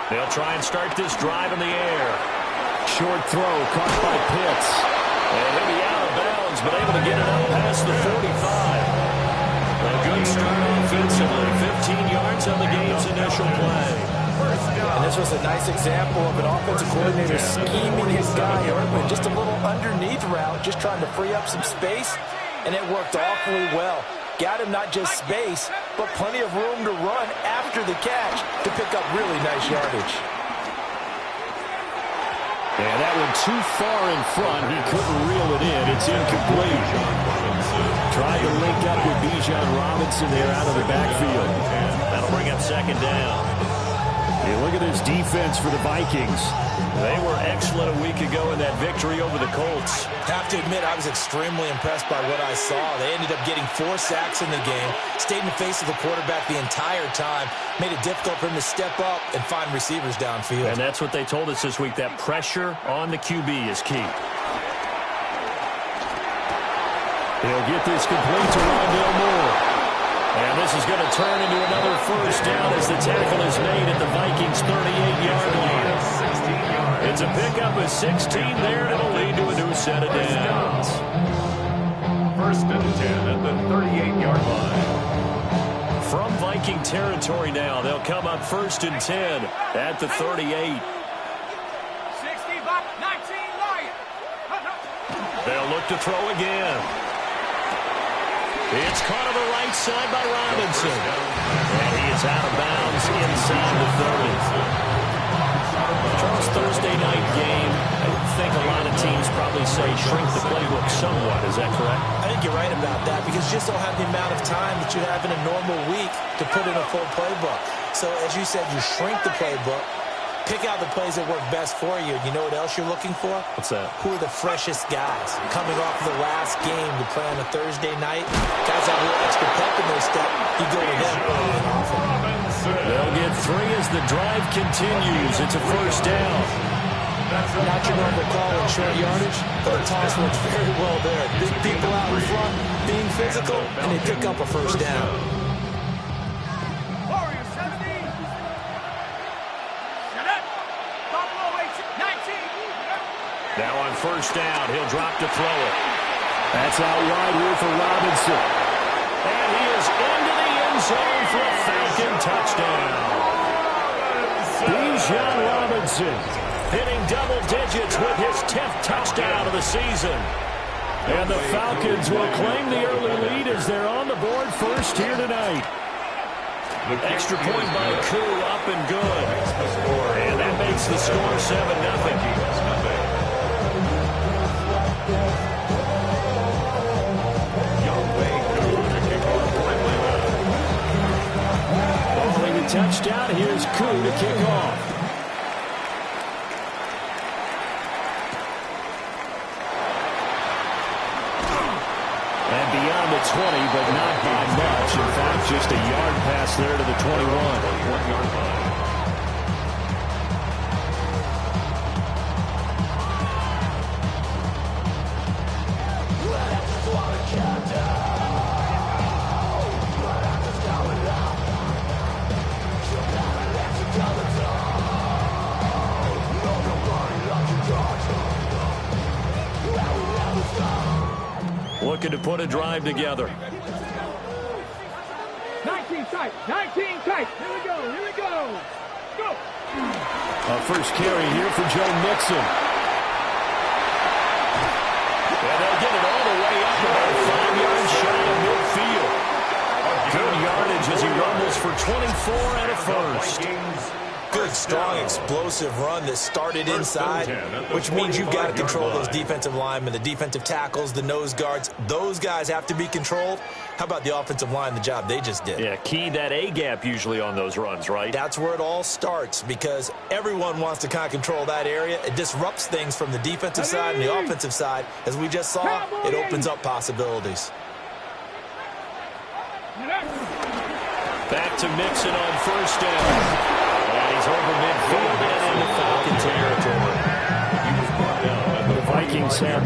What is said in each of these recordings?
They'll try and start this drive in the air. Short throw caught by Pitts. And he'll be out of bounds, but able to get it out past the 45. A good start offensively. 15 yards on the game's initial play. And this was a nice example of an offensive coordinator scheming his guy open. Just a little underneath route, just trying to free up some space, and it worked awfully well. Got him not just space, but plenty of room to run after the catch to pick up really nice yardage. And that one too far in front. He couldn't reel it in. It's incomplete. Tried to link up with Bijan Robinson there out of the backfield. That'll bring up second down. Hey, look at this defense for the Vikings. They were excellent a week ago in that victory over the Colts. Have to admit, I was extremely impressed by what I saw. They ended up getting 4 sacks in the game, stayed in the face of the quarterback the entire time, made it difficult for him to step up and find receivers downfield. And that's what they told us this week, that pressure on the QB is key. He'll get this complete to Rondale Moore. And this is going to turn into another first down as the tackle is made at the Vikings' 38-yard line. It's a pickup of 16 there, and it'll lead to a new set of downs. First and 10 at the 38-yard line. From Viking territory now, they'll come up first and 10 at the 38. 60-19 Lions. They'll look to throw again. It's caught on the right side by Robinson. And he is out of bounds inside the 30. Charles, Thursday night game. I think a lot of teams probably say shrink the playbook somewhat. Is that correct? I think you're right about that because you just don't have the amount of time that you have in a normal week to put in a full playbook. So, as you said, you shrink the playbook. Pick out the plays that work best for you. You know what else you're looking for? What's that? Who are the freshest guys coming off the last game to play on a Thursday night? Guys have a little extra pep in their step. You go to them early and often. They'll get 3 as the drive continues. It's a first down. Not your normal call in short yardage, but the toss works very well there. Big people out in front, being physical, and they pick up a first down. Now on first down, he'll drop to throw it. That's out wide here for Robinson. And he is into the end zone for a Falcon touchdown. Bijan Robinson hitting double digits with his 10th touchdown of the season. And the Falcons will claim the early lead as they're on the board first here tonight. Extra point by Koo, up and good. And that makes the score 7-0. Touchdown. Here's Koo to kick off. And beyond the 20, but not by much. In fact, just a yard pass there to the 21. 1-yard line. Looking to put a drive together. 19 tight. 19 tight. Here we go. Here we go. Go. A first carry here for Joe Mixon. And they'll get it all the way up about 5 yards shy of midfield. Good yardage as he rumbles for 24 and a first. Good, strong, explosive run that started inside, which means you've got to control those defensive linemen, the defensive tackles, the nose guards. Those guys have to be controlled. How about the offensive line, the job they just did? Yeah, key that A-gap usually on those runs, right? That's where it all starts because everyone wants to kind of control that area. It disrupts things from the defensive side and the offensive side. As we just saw, it opens up possibilities. Back to Mixon on first down. And he's over midfield and into Falcon territory. The Vikings Falcons have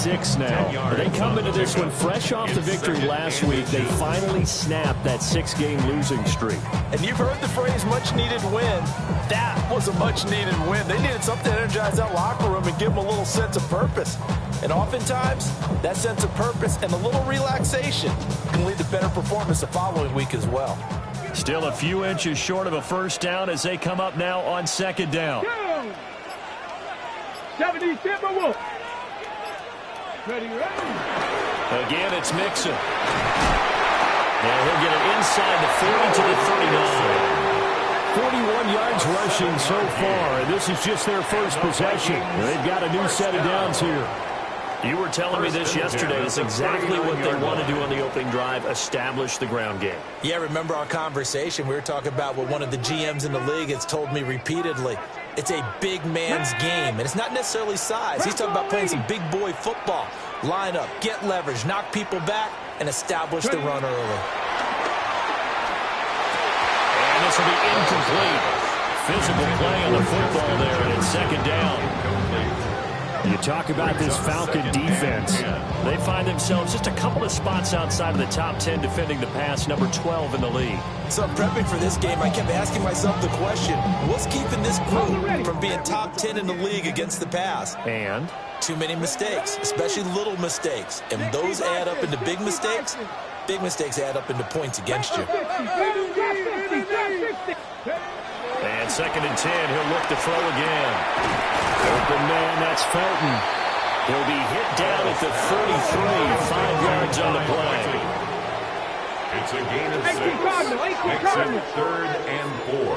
1-6 now. They come into this one fresh off the victory last week. They finally snapped that 6-game losing streak. And you've heard the phrase much-needed win. That was a much-needed win. They needed something to energize that locker room and give them a little sense of purpose. And oftentimes, that sense of purpose and a little relaxation can lead to better performance the following week as well. Still a few inches short of a first down as they come up now on second down. 70 Timberwolves. Ready, ready. Again, it's Mixon. And he'll get it inside the 40 to the 39. 41 yards rushing so far, and this is just their first possession. They've got a new set of downs here. You were telling me this yesterday. It's exactly what they want to do on the opening drive, establish the ground game. Yeah, remember our conversation? We were talking about what one of the GMs in the league has told me repeatedly. It's a big man's game, and it's not necessarily size. He's talking about playing some big boy football. Line up, get leverage, knock people back, and establish the run early. And this will be incomplete. Physical play on the football there, and it's second down. You talk about this Falcon defense. They find themselves just a couple of spots outside of the top 10 defending the pass, number 12 in the league. So prepping for this game, I kept asking myself the question, what's keeping this group from being top 10 in the league against the pass? And? Too many mistakes, especially little mistakes. And those add up into big mistakes. Big mistakes add up into points against you. And second and 10, he'll look to throw again. Open man, that's Felton. He'll be hit down at the 33, 5 yards on the play. It's a gain of 6. Exit third and 4.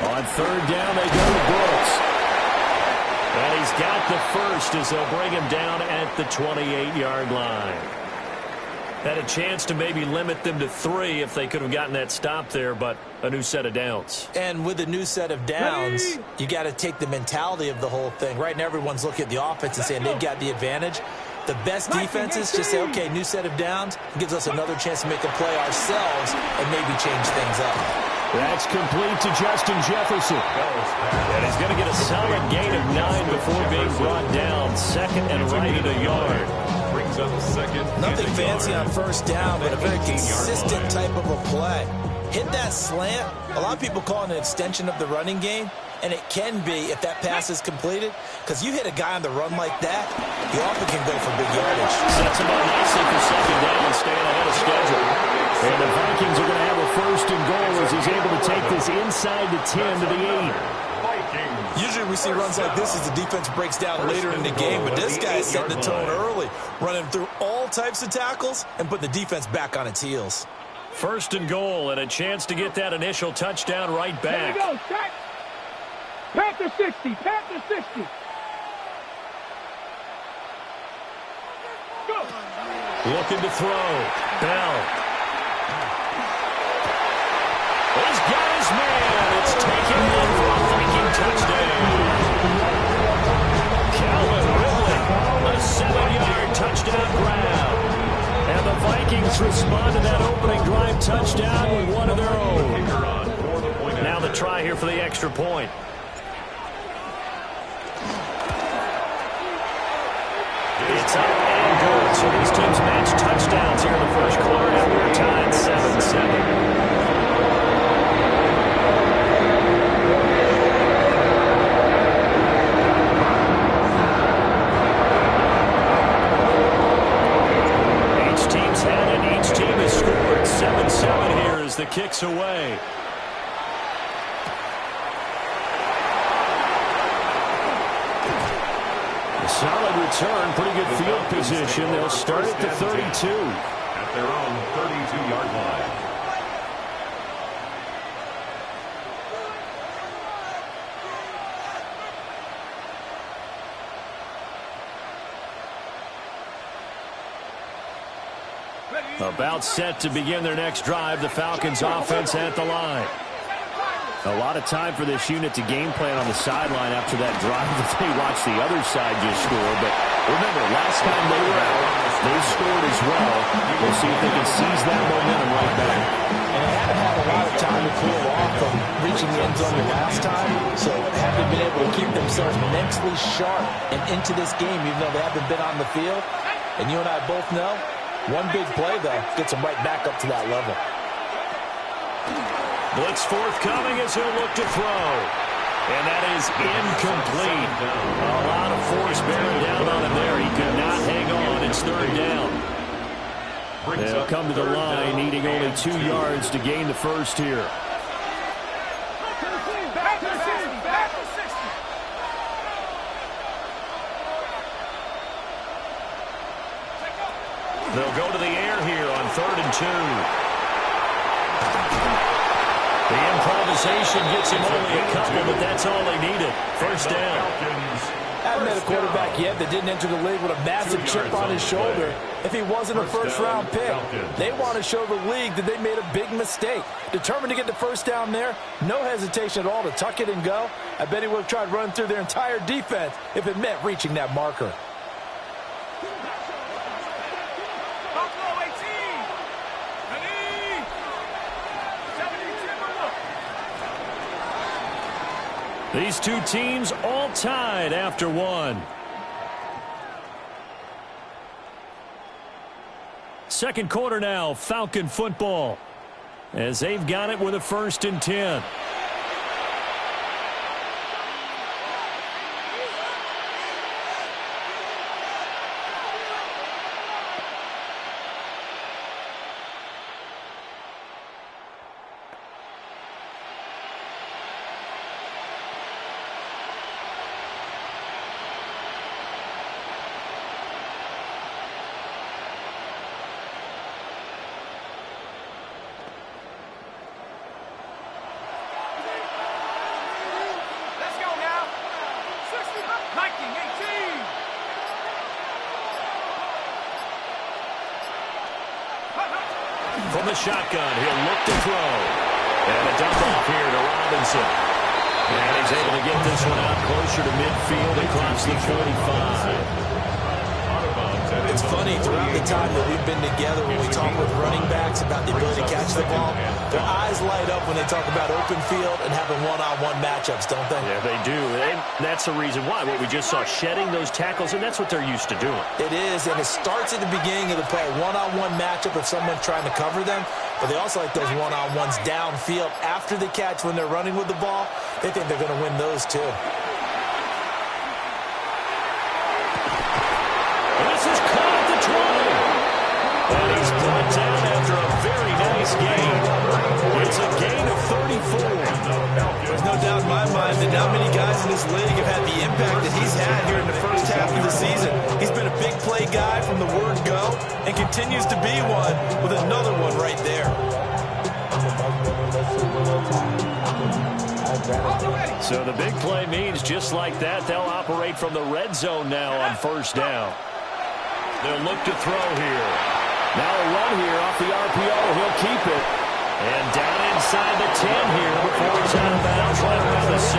On third down, they go to Brooks. And he's got the first as they'll bring him down at the 28-yard line. Had a chance to maybe limit them to 3 if they could have gotten that stop there, but a new set of downs. And with a new set of downs, you got to take the mentality of the whole thing. Right now, everyone's looking at the offense and saying they've got the advantage. The best defenses just say, okay, new set of downs gives us another chance to make a play ourselves and maybe change things up. That's complete to Justin Jefferson. And he's going to get a solid gain of 9 before being brought down. Second and right at a yard. Nothing fancy on first down, but a very consistent type of a play. Hit that slant. A lot of people call it an extension of the running game, and it can be if that pass is completed, because you hit a guy on the run like that, he often can go for big yardage. Sets him up nicely for second down, staying ahead of schedule. And the Vikings are going to have a first and goal as he's able to take this inside the 10 to the 8. Usually we see runs like this as the defense breaks down later in the game, but this guy is setting the tone early, running through all types of tackles and putting the defense back on its heels. First and goal and a chance to get that initial touchdown right back. Here we go, Jack. Panther 60, Panther 60. Go. Looking to throw. Bell. He's got his man. It's taken in for a Viking touchdown. Calvin Ridley, a 7-yard touchdown grab. And the Vikings respond to that opening drive touchdown with one of their own. Now the try here for the extra point. It's up and good. So these teams match touchdowns here in the first quarter, and we're tied 7-7. Scored 7-7 here as the kick's away. A solid return, pretty good field position. They'll start at the 32. At their own 32-yard line. About set to begin their next drive, the Falcons offense at the line. A lot of time for this unit to game plan on the sideline after that drive that they watched the other side just score. But remember, last time they were out, they scored as well. We'll see if they can seize that momentum right back. And they haven't had a lot of time to cool off from reaching the end zone the last time, so haven't been able to keep themselves mentally sharp and into this game, even though they haven't been on the field. And you and I both know, one big play, though, gets them right back up to that level. Blitz forthcoming as he'll look to throw. And that is incomplete. A lot of force bearing down on him there. He could not hang on. It's third down. They'll come to the line, needing only 2 yards to gain the first here. They'll go to the air here on 3rd and 2. The improvisation gets him only a couple, but that's all they needed. First down. Haven't met a quarterback yet that didn't enter the league with a massive chip on his shoulder. If he wasn't a first-round pick, they want to show the league that they made a big mistake. Determined to get the first down there, no hesitation at all to tuck it and go. I bet he would have tried running through their entire defense if it meant reaching that marker. These two teams all tied after one. Second quarter now, Falcon football, as they've got it with a 1st and 10. From the shotgun, he'll look to throw. And a dump off here to Robinson. And he's able to get this one out closer to midfield across the 45. It's funny, throughout the time that we've been together, when we talk with running backs about the ability to catch the ball, their eyes light up when they talk about open field and having one-on-one matchups, don't they? Yeah, they do. And that's the reason why. What we just saw, shedding those tackles, and that's what they're used to doing. It is, and it starts at the beginning of the play. One-on-one matchup if someone's trying to cover them, but they also like those one-on-ones downfield after the catch when they're running with the ball. They think they're going to win those, too. This is caught at the 20. And he's brought down after a very nice gain. It's a gain of 34. There's no doubt in my mind that not many guys in this league have had the impact that he's had here in the first half of the season. He's been a big play guy from the word go and continues to be one with another one right there. So the big play means just like that, they'll operate from the red zone now on first down. They'll look to throw here. Now a run here off the RPO. He'll keep it. And down inside the 10 here before he's out of bounds right around the 7.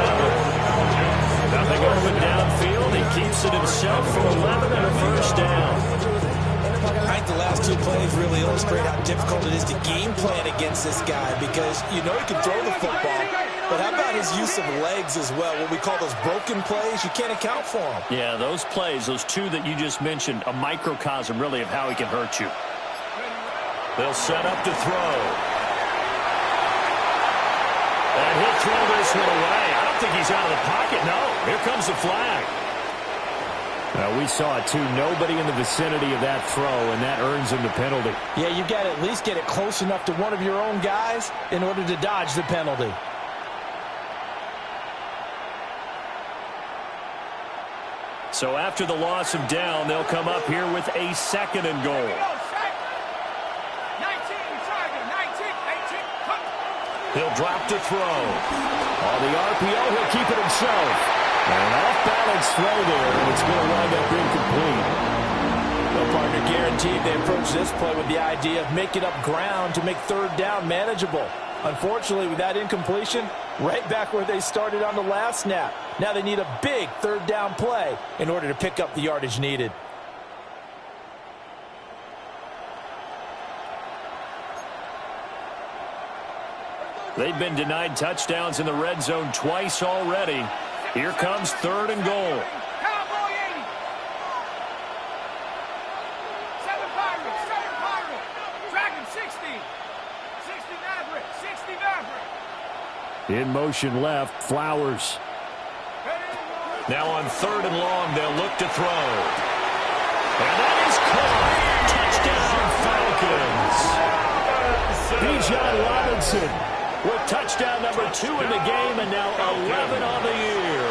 Nothing open downfield. He keeps it himself for 11 and a first down. I think the last two plays really illustrate how difficult it is to game plan against this guy because you know he can throw the football, but how about his use of legs as well? What we call those broken plays, you can't account for them. Yeah, those plays, those two that you just mentioned, a microcosm really of how he can hurt you. They'll set up to throw. And he'll throw this one away. I don't think he's out of the pocket. No, here comes the flag. We saw it, too. Nobody in the vicinity of that throw, and that earns him the penalty. Yeah, you've got to at least get it close enough to one of your own guys in order to dodge the penalty. So after the loss of down, they'll come up here with a 2nd and goal. He'll drop to throw. On the RPO, he'll keep it himself. An off-balance throw there, and it's going to wind up incomplete. Well, partner, guaranteed they approach this play with the idea of making up ground to make third down manageable. Unfortunately, with that incompletion, right back where they started on the last snap. Now they need a big third down play in order to pick up the yardage needed. They've been denied touchdowns in the red zone twice already. Here comes 3rd and goal. Cowboy 80. 7 Pirates. 7 Pirates. Dragon 60. 60 Maverick. 60 Maverick. In motion left, Flowers. Now on 3rd and long, they'll look to throw. And that is caught. Touchdown, Falcons. Bijan Robinson with touchdown number 2 in the game, and now 11 on the year.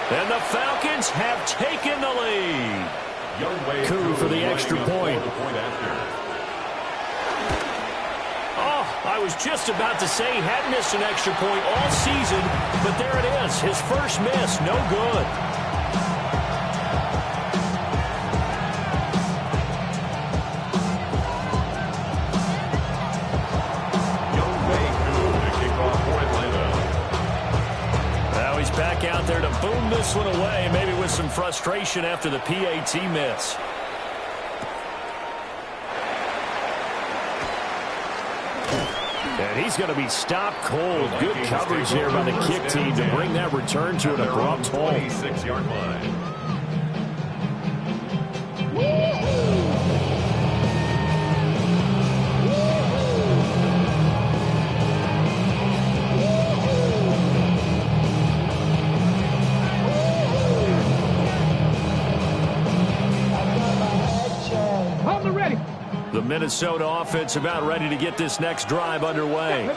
And the Falcons have taken the lead. Coup for the extra point. Oh, I was just about to say he hadn't missed an extra point all season, but there it is. His first miss, no good. Now he's back out there to boom this one away, maybe with some frustration after the PAT miss. And he's going to be stopped cold. Good coverage there by the kick team to bring that return to an abrupt halt. 26-yard line. Hold the ready. The Minnesota offense about ready to get this next drive underway.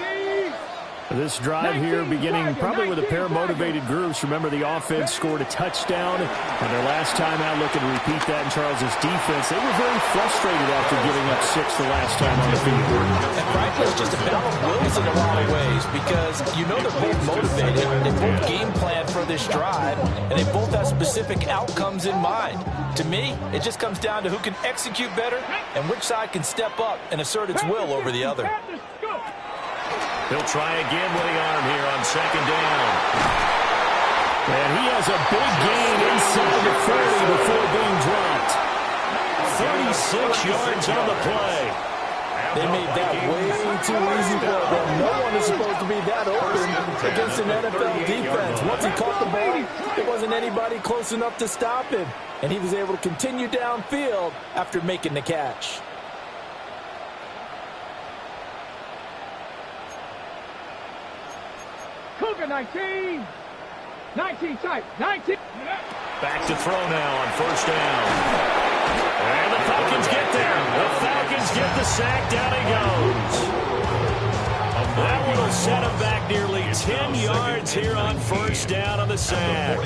This drive here beginning probably with a pair of motivated groups. Remember, the offense scored a touchdown on their last time out, looking to repeat that in Charles's defense. They were very frustrated after giving up 6 the last time on the field. And frankly, it's just a battle of wills in a lot of ways because you know they're both motivated, they both game plan for this drive, and they both have specific outcomes in mind. To me, it just comes down to who can execute better and which side can step up and assert its will over the other. He'll try again with the arm here on 2nd down. And he has a big gain inside the 30 before being dropped. 36 yards on the play. They made that way too easy for them. No one is supposed to be that open against an NFL defense. Once he caught the ball, there wasn't anybody close enough to stop him. And he was able to continue downfield after making the catch. Cougar 19. 19 tight. 19. Back to throw now on 1st down. And the Falcons get there. The Falcons get the sack. Down he goes. That one will set him back nearly 10 yards here on 1st down on the sack.